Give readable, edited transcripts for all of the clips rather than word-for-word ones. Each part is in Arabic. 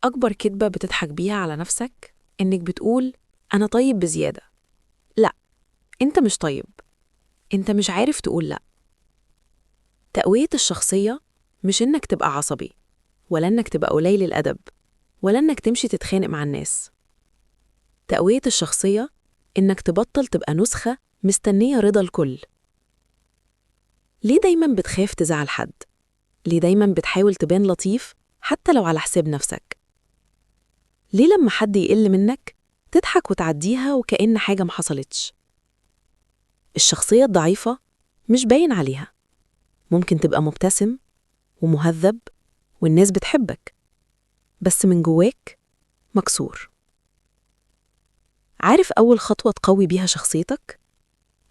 أكبر كدبة بتضحك بيها على نفسك إنك بتقول أنا طيب بزيادة. لأ، أنت مش طيب، أنت مش عارف تقول لأ. تقوية الشخصية مش إنك تبقى عصبي، ولا إنك تبقى قليل الأدب، ولا إنك تمشي تتخانق مع الناس. تقوية الشخصية إنك تبطل تبقى نسخة مستنية رضا الكل. ليه دايماً بتخاف تزعل حد؟ ليه دايماً بتحاول تبان لطيف حتى لو على حساب نفسك؟ ليه لما حد يقل منك تضحك وتعديها وكأن حاجة محصلتش؟ الشخصية الضعيفة مش باين عليها، ممكن تبقى مبتسم ومهذب والناس بتحبك، بس من جواك مكسور. عارف أول خطوة تقوي بيها شخصيتك؟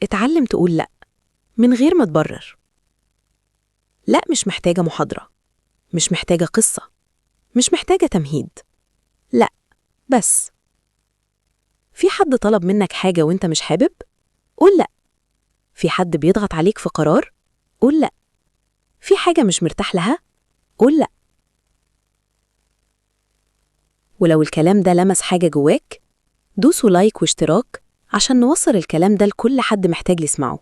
اتعلم تقول لأ من غير ما تبرر. لأ مش محتاجة محاضرة، مش محتاجة قصة، مش محتاجة تمهيد. لأ، بس في حد طلب منك حاجة وانت مش حابب؟ قول لأ. في حد بيضغط عليك في قرار؟ قول لأ. في حاجة مش مرتاح لها؟ قول لأ. ولو الكلام ده لمس حاجة جواك، دوسوا لايك واشتراك عشان نوصل الكلام ده لكل حد محتاج يسمعه.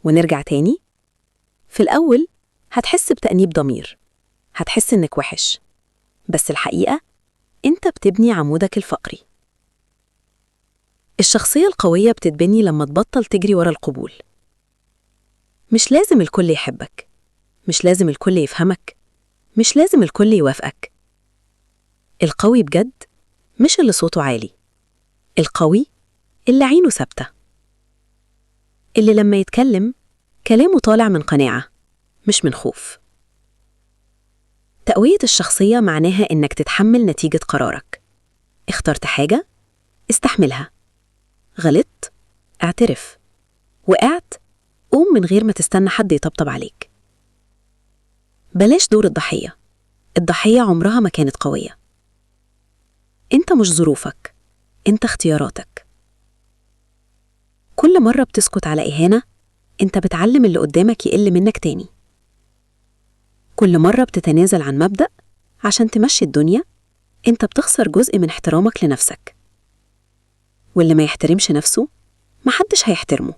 ونرجع تاني. في الأول هتحس بتأنيب ضمير، هتحس إنك وحش، بس الحقيقة أنت بتبني عمودك الفقري. الشخصية القوية بتتبني لما تبطل تجري ورا القبول. مش لازم الكل يحبك، مش لازم الكل يفهمك، مش لازم الكل يوافقك. القوي بجد مش اللي صوته عالي، القوي اللي عينه ثابتة، اللي لما يتكلم كلامه طالع من قناعة مش من خوف. تقوية الشخصية معناها إنك تتحمل نتيجة قرارك. اخترت حاجة، استحملها. غلطت، اعترف. وقعت، قوم من غير ما تستنى حد يطبطب عليك. بلاش دور الضحية، الضحية عمرها ما كانت قوية. انت مش ظروفك، انت اختياراتك. كل مرة بتسكت على إهانة، انت بتعلم اللي قدامك يقل منك تاني. كل مرة بتتنازل عن مبدأ عشان تمشي الدنيا، انت بتخسر جزء من احترامك لنفسك. واللي ما يحترمش نفسه محدش هيحترمه.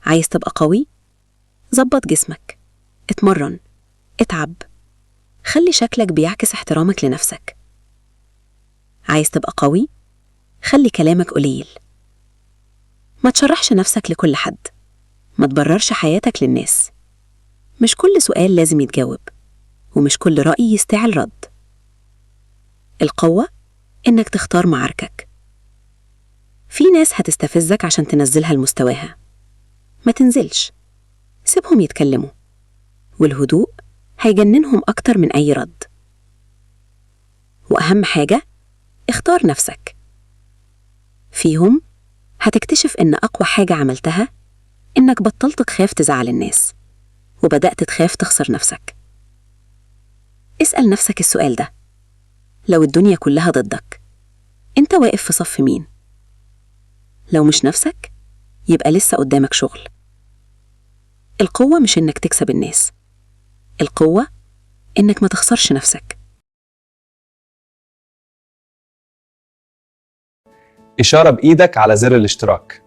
عايز تبقى قوي؟ ظبط جسمك، اتمرن، اتعب، خلي شكلك بيعكس احترامك لنفسك. عايز تبقى قوي؟ خلي كلامك قليل. ما تشرحش نفسك لكل حد، ما تبررش حياتك للناس. مش كل سؤال لازم يتجاوب، ومش كل رأي يستاهل رد. القوة إنك تختار معاركك. في ناس هتستفزك عشان تنزلها لمستواها، ما تنزلش، سيبهم يتكلموا، والهدوء هيجننهم أكتر من أي رد. وأهم حاجة، اختار نفسك. فيهم هتكتشف إن أقوى حاجة عملتها إنك بطلت تخاف تزعل الناس، وبدأت تخاف تخسر نفسك. اسأل نفسك السؤال ده: لو الدنيا كلها ضدك، أنت واقف في صف مين؟ لو مش نفسك، يبقى لسه قدامك شغل. القوة مش إنك تكسب الناس، القوة إنك ما تخسرش نفسك. إشارة بإيدك على زر الاشتراك.